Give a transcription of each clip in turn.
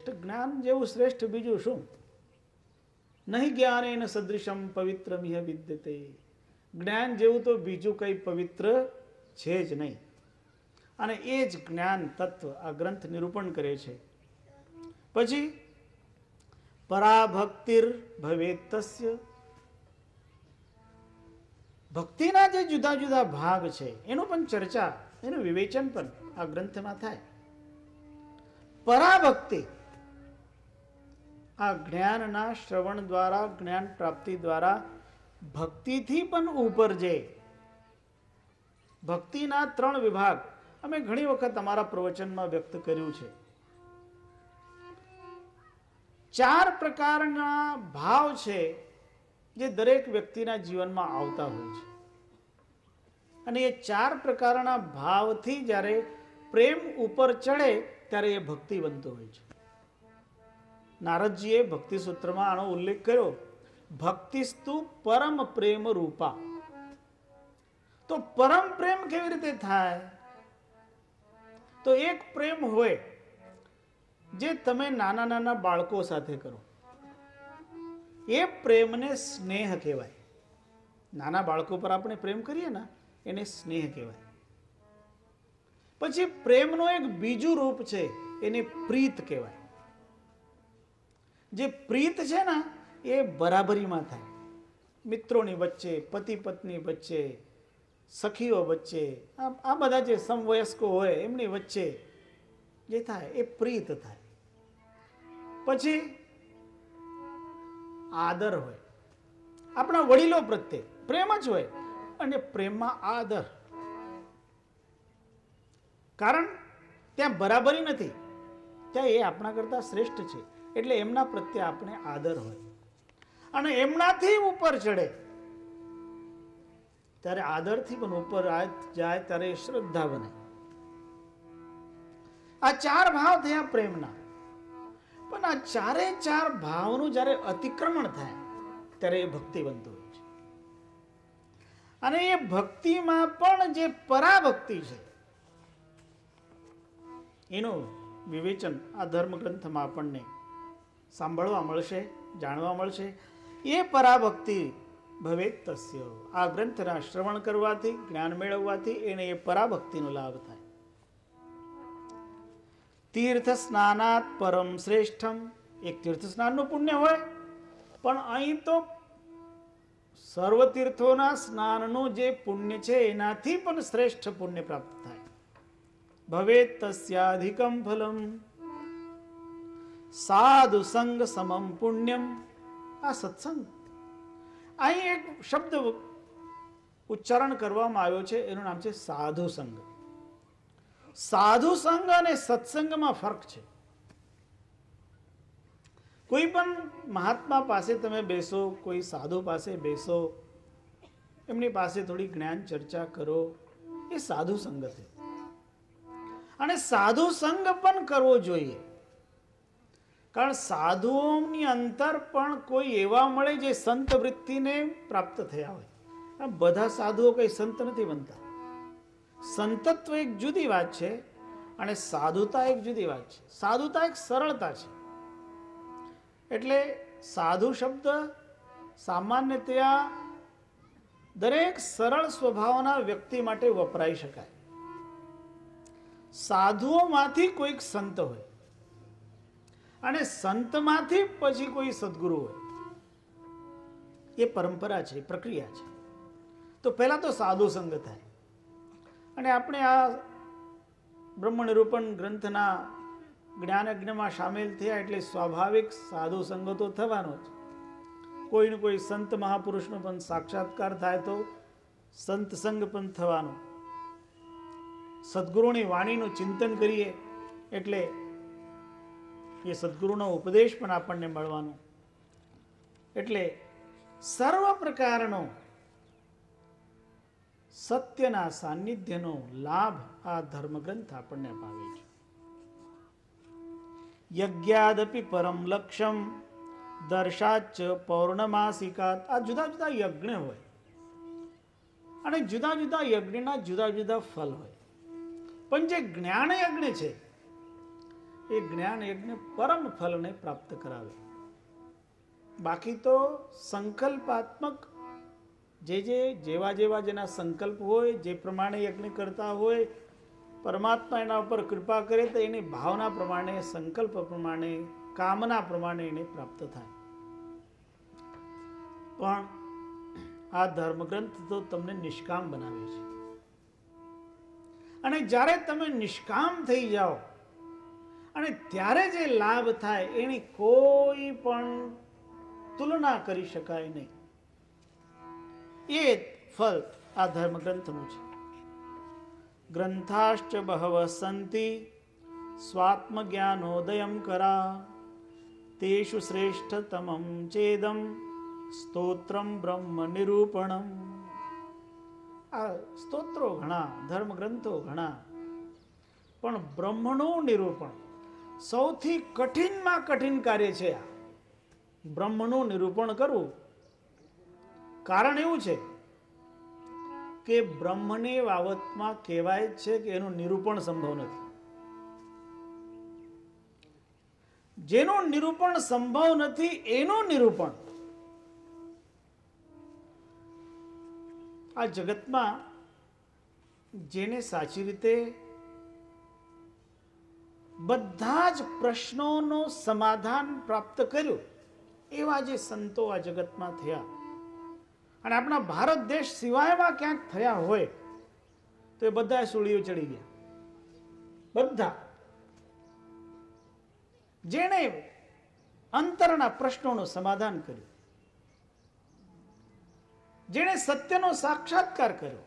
શ્રેષ્ઠ જ્ઞાન જેવું શ્રેષ્ઠ બીજું શું? નહીં જ્ઞાનેન સદૃશમ પવિત્રમિહ વિદ્યતે. જ્ઞાન જેવું તો બીજું કંઈ પવિત્ર છે જ નહીં. અને એ જ જ્ઞાન તત્વ આ ગ્રંથ નિરૂપણ કરે છે. પછી પરાભક્તિર ભવેત તસ્ય. ભક્તિના જે જુદા જુદા ભાગ છે એનું પણ ચર્ચા, એનું વિવેચન પણ આ ગ્રંથમાં થાય. પરાભક્તિ આ જ્ઞાનના શ્રવણ દ્વારા, જ્ઞાન પ્રાપ્તિ દ્વારા ભક્તિથી પણ ઉપર જાય. ભક્તિના 3 વિભાગ અમે ઘણી વખત અમારા પ્રવચનમાં વ્યક્ત કર્યું છે. 4 પ્રકારના ભાવ છે જે દરેક વ્યક્તિના જીવનમાં આવતા હોય છે. અને એ 4 પ્રકારના ભાવથી જ્યારે પ્રેમ ઉપર ચડે ત્યારે એ ભક્તિ બનતો હોય છે. નારદજીએ ભક્તિ સૂત્રમાં આનો ઉલ્લેખ કર્યો, ભક્તિસ્તુ પરમ પ્રેમ રૂપા. તો પરમ પ્રેમ કેવી રીતે થાય? તો એક પ્રેમ હોય જે તમે નાના નાના બાળકો સાથે કરો, એ પ્રેમને સ્નેહ કહેવાય. નાના બાળકો પર આપણે પ્રેમ કરીએ ને એને સ્નેહ કહેવાય. પછી પ્રેમનું એક બીજું રૂપ છે, એને પ્રીત કહેવાય. જે પ્રીત છે ને એ બરાબરીમાં થાય. મિત્રોની વચ્ચે, પતિ પત્ની વચ્ચે, સખીઓ વચ્ચે, આ બધા જે સમવયસ્કો હોય એમની વચ્ચે જે થાય એ પ્રીત થાય. પછી આદર હોય, આપણા વડીલો પ્રત્યે પ્રેમ જ હોય અને પ્રેમમાં આદર. કારણ ત્યાં બરાબરી નથી, ત્યાં એ આપણા કરતા શ્રેષ્ઠ છે એટલે એમના પ્રત્યે આપણે આદર હોય. અને એમનાથી ઉપર ચડે ત્યારે આદરથી પણ ઉપર જાય ત્યારે શ્રદ્ધા બને. આ 4 ભાવ થયા પ્રેમના. પણ આ 4 ભાવનું જ્યારે અતિક્રમણ થાય ત્યારે એ ભક્તિ બનતું હોય છે. અને એ ભક્તિમાં પણ જે પરાભક્તિ છે એનું વિવેચન આ ધર્મ ગ્રંથમાં આપણને સાંભળવા મળશે, જાણવા મળશે. એ પરાભક્તિ ભવેત તસ્ય. આ ગ્રંથના શ્રવણ કરવાથી, જ્ઞાન મેળવવાથી એને એ પરાભક્તિનો લાભ થાય. તીર્થ સ્નાનાત પરમ શ્રેષ્ઠમ. એક તીર્થ સ્નાનનું પુણ્ય હોય, પણ અહીં તો સર્વ તીર્થોના સ્નાનનું જે પુણ્ય છે એનાથી પણ શ્રેષ્ઠ પુણ્ય પ્રાપ્ત થાય. ભવેત તસ્યાધિકમ ફલમ સાધુ સંગ સમમ પુણ્યમ. આ સત્સંગ, અહીં એક શબ્દ ઉચ્ચારણ કરવામાં આવ્યો છે, એનું નામ છે સાધુ સંગ. સાધુ સંગ અને સત્સંગમાં ફરક છે. કોઈ પણ મહાત્મા પાસે તમે બેસો, કોઈ સાધુ પાસે બેસો, એમની પાસે થોડી જ્ઞાન ચર્ચા કરો, એ સાધુ સંગ છે. અને સાધુ સંગ પણ કરવો જોઈએ. કારણ સાધુઓની અંતર પણ કોઈ એવા મળે જે સંત વૃત્તિને પ્રાપ્ત થયા હોય. બધા સાધુઓ કઈ સંત નથી બનતા. સંતત્વ એક જુદી વાત છે અને સાધુતા એક જુદી વાત છે. સાધુતા એક સરળતા છે. એટલે સાધુ શબ્દ સામાન્યતયા દરેક સરળ સ્વભાવના વ્યક્તિ માટે વપરાઈ શકાય. સાધુઓમાંથી કોઈક સંત હોય અને સંતમાંથી પછી કોઈ સદગુરુ હોય. એ પરંપરા છે, પ્રક્રિયા છે. તો પહેલા તો સાધુ સંગ થાય. અને આપણે આ બ્રહ્મ નિરૂપણ ગ્રંથના જ્ઞાન યજ્ઞમાં સામેલ થયા એટલે સ્વાભાવિક સાધુ સંગ તો થવાનો જ. કોઈને કોઈ સંત મહાપુરુષનો પણ સાક્ષાત્કાર થાય તો સંત સંગ પણ થવાનો. સદગુરુની વાણીનું ચિંતન કરીએ એટલે એ સદગુરુનો ઉપદેશ પણ આપણને મળવાનો. એટલે સર્વ પ્રકારનો સત્યના સાનિધ્યનો લાભ આ ધર્મગ્રંથ આપણને અપાવે છે. યજ્ઞાદપી પરમ લક્ષ્યમ દર્શાચ પૌર્ણમાસિકાત. આ જુદા જુદા યજ્ઞ હોય અને જુદા જુદા યજ્ઞના જુદા જુદા ફલ હોય. પણ જે જ્ઞાન યજ્ઞ છે એ જ્ઞાન યજ્ઞ પરમ ફલને પ્રાપ્ત કરાવે. બાકી તો સંકલ્પાત્મક જેવા જેવા જેના સંકલ્પ હોય, જે પ્રમાણે યજ્ઞ કરતા હોય, પરમાત્મા એના ઉપર કૃપા કરે તો એની ભાવના પ્રમાણે, સંકલ્પ પ્રમાણે, કામના પ્રમાણે એને પ્રાપ્ત થાય. પણ આ ધર્મગ્રંથ તો તમને નિષ્કામ બનાવે છે. અને જ્યારે તમે નિષ્કામ થઈ જાઓ અને ત્યારે જે લાભ થાય એની કોઈ પણ તુલના કરી શકાય નહીં. એ ફળ આ ધર્મગ્રંથનું છે. ગ્રંથાશ્ચ બહવ સંતિ સ્વાત્મજ્ઞાનોદયમ કરા તેષુ શ્રેષ્ઠતમં ચેદમ સ્તોત્રમ બ્રહ્મ નિરૂપણમ. આ સ્તોત્રો ઘણા, ધર્મગ્રંથો ઘણા, પણ બ્રહ્મનું નિરૂપણ સૌથી કઠિનમાં કઠિન કાર્ય છે. આ બ્રહ્મનું નિરૂપણ કરવું. કારણ એવું છે કે બ્રહ્મની બાબતમાં કહેવાય છે કે એનું નિરૂપણ સંભવ નથી. જેનું નિરૂપણ સંભવ નથી એનું નિરૂપણ. આ જગતમાં જેને સાચી રીતે બધા જ પ્રશ્નોનું સમાધાન પ્રાપ્ત કર્યું એવા જે સંતો આ જગતમાં થયા, અને આપણા ભારત દેશ સિવાયમાં ક્યાંક થયા હોય તો એ બધા સૂળીઓ ચડી ગયા. બધા જેણે અંતરના પ્રશ્નોનું સમાધાન કર્યું, જેણે સત્યનો સાક્ષાત્કાર કર્યો.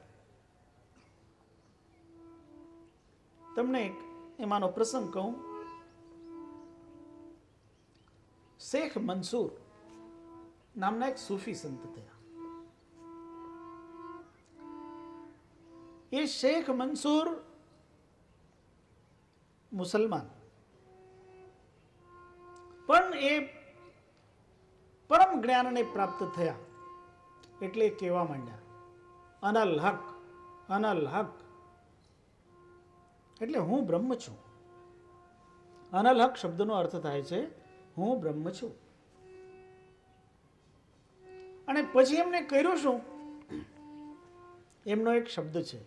તમને એમાંનો પ્રસંગ કહું. શેખ મંસૂર નામના એક સૂફી સંત થયા. એ શેખ મંસૂર મુસલમાન, પણ એ પરમ જ્ઞાનને પ્રાપ્ત થયા એટલે કહેવા માંડ્યા, અનલ હક, અનલ હક, એટલે હું બ્રહ્મ છું. અનલ હક શબ્દનો અર્થ થાય છે હું બ્રહ્મ છું. અને પછી એમને કર્યું શું? એમનો એક શબ્દ છે,